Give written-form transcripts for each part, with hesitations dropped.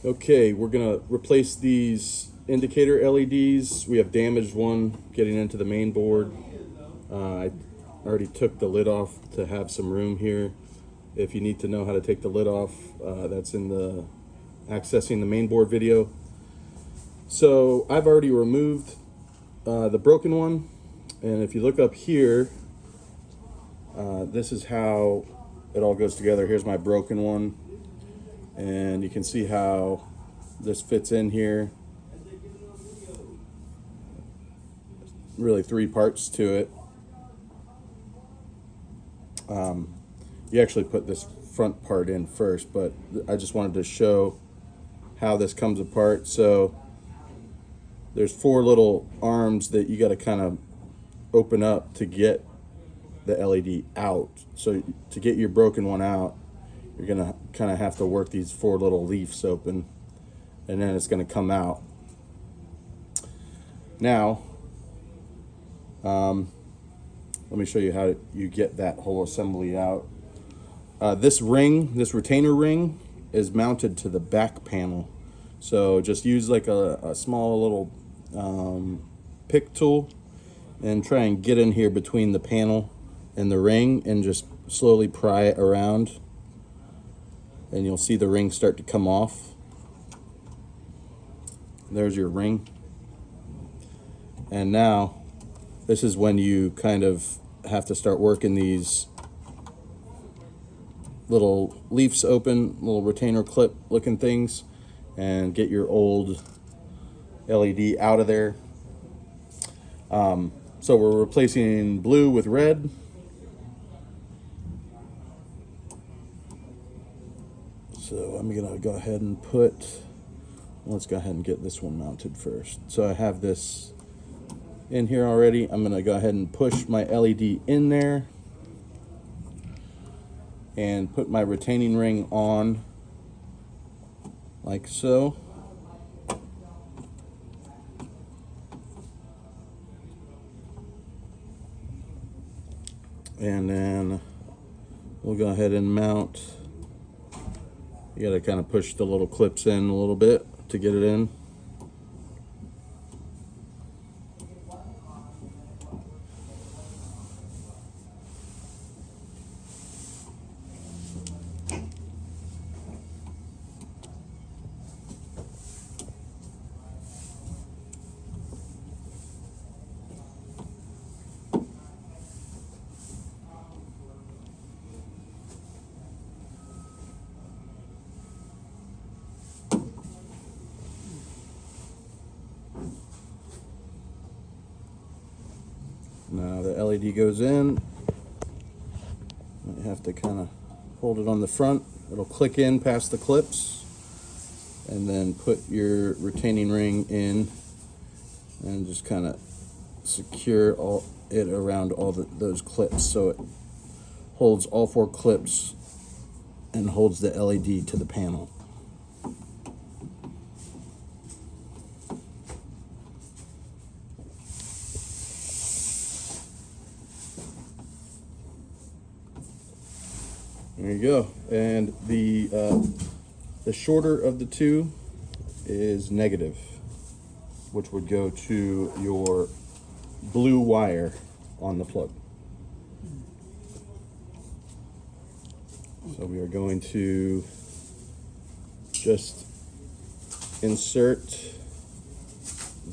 Okay, we're gonna replace these indicator LEDs. We have damaged one getting into the main board. I already took the lid off to have some room here. If you need to know how to take the lid off, that's in the accessing the main board video. So I've already removed the broken one, and if you look up here, this is how it all goes together. Here's my broken one, and you can see how this fits in here. Really three parts to it. You actually put this front part in first, but I just wanted to show how this comes apart. So there's four little arms that you got to kind of open up to get the LED out. So to get your broken one out, you're gonna kind of have to work these four little leaves open, and then it's gonna come out. Now, let me show you how you get that whole assembly out. This retainer ring, is mounted to the back panel. So just use like a small little pick tool and try and get in here between the panel and the ring and just slowly pry it around. And you'll see the ring start to come off. There's your ring. And now, this is when you kind of have to start working these little leaves open, little retainer clip looking things, and get your old LED out of there. So we're replacing blue with red. So I'm gonna go ahead and let's go ahead and get this one mounted first. So I have this in here already. I'm gonna go ahead and push my LED in there and put my retaining ring on like so. And then we'll go ahead and mount. You gotta kind of push the little clips in a little bit to get it in. Now the LED goes in. You have to kind of hold it on the front. It'll click in past the clips, and then put your retaining ring in and just kind of secure it around all those clips, so it holds all four clips and holds the LED to the panel. There you go. And the shorter of the two is negative, which would go to your blue wire on the plug. So we are going to just insert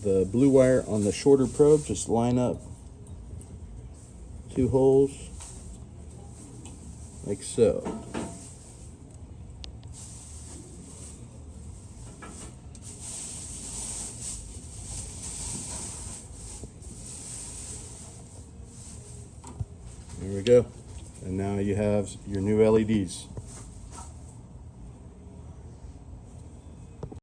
the blue wire on the shorter probe. Just line up two holes like so. There we go. And now you have your new LEDs.